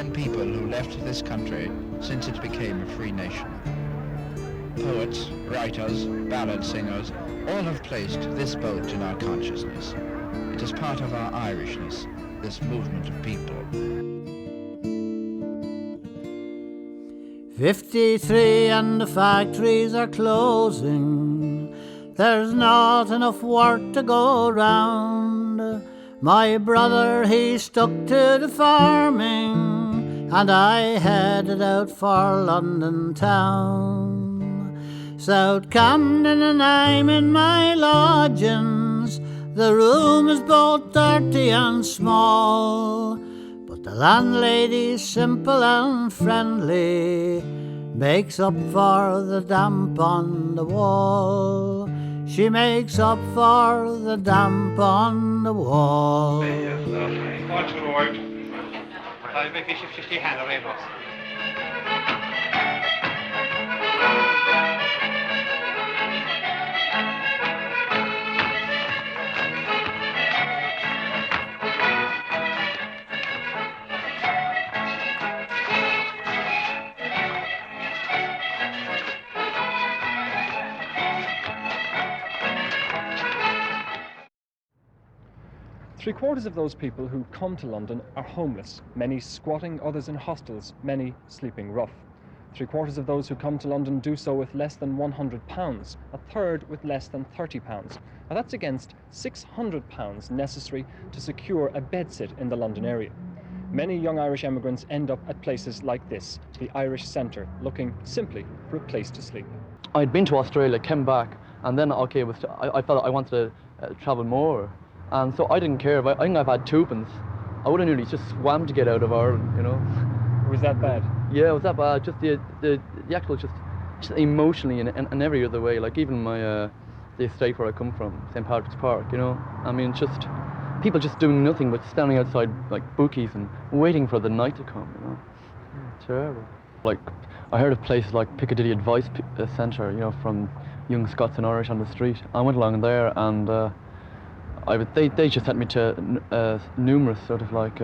million people who left this country since it became a free nation. Poets, writers, ballad singers, all have placed this boat in our consciousness. It is part of our Irishness, this movement of people. 53 and the factories are closing. There's not enough work to go round. My brother, he stuck to the farming, and I headed out for London town. South Camden and I'm in my lodgings. The room is both dirty and small, but the landlady's simple and friendly, makes up for the damp on the wall. She makes up for the damp on the wall. Three-quarters of those people who come to London are homeless, many squatting, others in hostels, many sleeping rough. Three-quarters of those who come to London do so with less than £100, a third with less than £30. Now that's against £600 necessary to secure a bedsit in the London area. Many young Irish emigrants end up at places like this, the Irish Centre, looking simply for a place to sleep. I'd been to Australia, came back, and then I felt I wanted to travel more. And so I didn't care. I think I've had twopence. I would have nearly just swam to get out of Ireland, you know. Was that bad? Yeah, it was that bad. Just the actual, just emotionally and every other way. Like even my the estate where I come from, St. Patrick's Park, you know. I mean, just people just doing nothing but standing outside like bookies and waiting for the night to come, you know. Terrible. Like I heard of places like Piccadilly Advice Centre, you know, from young Scots and Irish on the street. I went along there and. They just sent me to numerous sort of like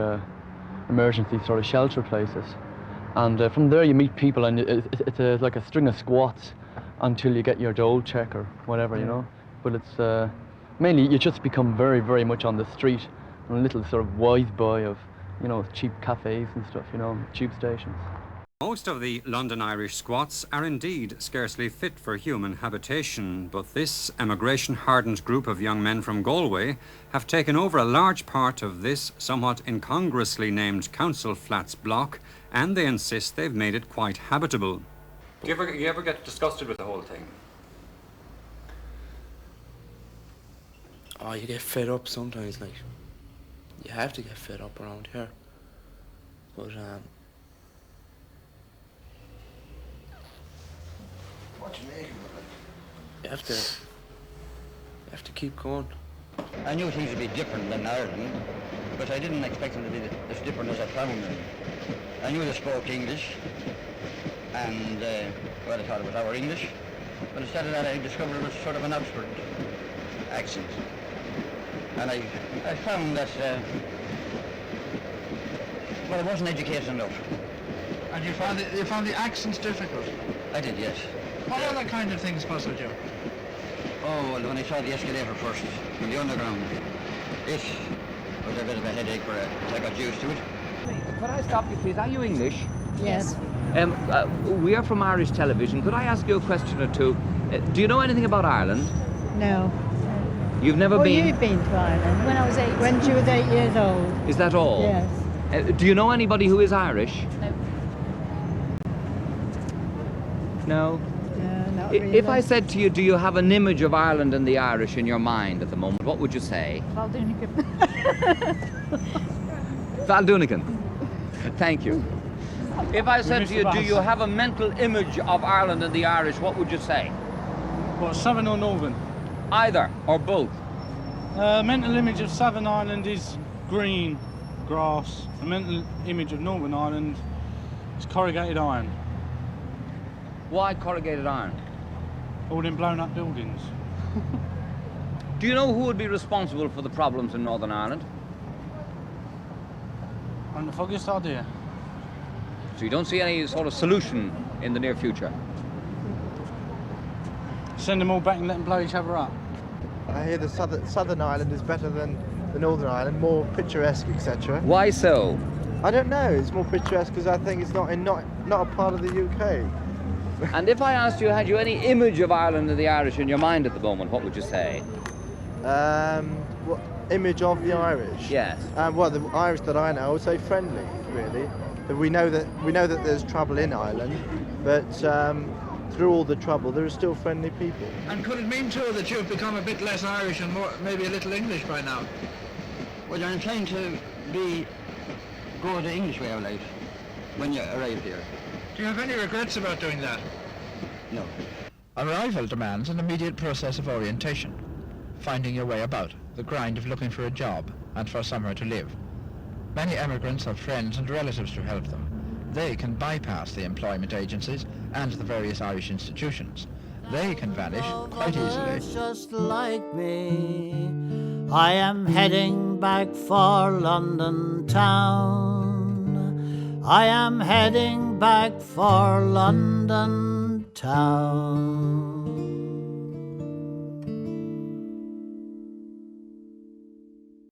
emergency sort of shelter places, and from there you meet people, and it's like a string of squats until you get your dole check or whatever, you know. But it's mainly you just become very, very much on the street, and a little sort of wise boy of, you know, cheap cafes and stuff, you know, tube stations. Most of the London Irish squats are indeed scarcely fit for human habitation, but this emigration-hardened group of young men from Galway have taken over a large part of this somewhat incongruously named council flats block, and they insist they've made it quite habitable. Do you ever get disgusted with the whole thing? Oh, you get fed up sometimes, like. You have to get fed up around here. But, what do you make of it? You have to keep going. I knew things would be different than Ireland, but I didn't expect them to be as different as I found them. I knew they spoke English, and well, I thought it was our English, but instead of that I discovered it was sort of an Oxford accent. And I found that, well, I wasn't educated enough. And you found the accents difficult? I did, yes. What other kind of things puzzled you? Oh, well, when I saw the escalator first, from the underground, it was a bit of a headache, but I got used to it. Could I stop you, please? Are you English? Yes. We are from Irish television. Could I ask you a question or two? Do you know anything about Ireland? No. You've never been? You've been to Ireland. When I was 8. When she was 8 years old. Is that all? Yes. Do you know anybody who is Irish? No, No? not really. If I said to you, do you have an image of Ireland and the Irish in your mind at the moment, what would you say? Valdunican. Thank you. If I said to you, do you have a mental image of Ireland and the Irish, what would you say? What, Southern or Northern? Either, or both. Mental image of Southern Ireland is green, grass. A mental image of Northern Ireland is corrugated iron. Why corrugated iron? All them blown up buildings. Do you know who would be responsible for the problems in Northern Ireland? I haven't the foggiest idea. So you don't see any sort of solution in the near future? Send them all back and let them blow each other up. I hear the southern island is better than the northern island, more picturesque, etc. Why so? I don't know. It's more picturesque because I think it's not a part of the UK. And if I asked you, had you any image of Ireland and the Irish in your mind at the moment, what would you say? What image of the Irish? Yes. Well, the Irish that I know, I would say friendly, really. We know that there's trouble in Ireland, but through all the trouble, there are still friendly people. And could it mean too that you've become a bit less Irish and more, maybe a little English by now? Well, you're inclined to go the English way of life when you arrive here. Do you have any regrets about doing that? No. Arrival demands an immediate process of orientation, finding your way about, the grind of looking for a job and for somewhere to live. Many emigrants have friends and relatives to help them. They can bypass the employment agencies and the various Irish institutions. They can vanish quite easily. Just like me, I am heading back for London town. I am heading back for London town.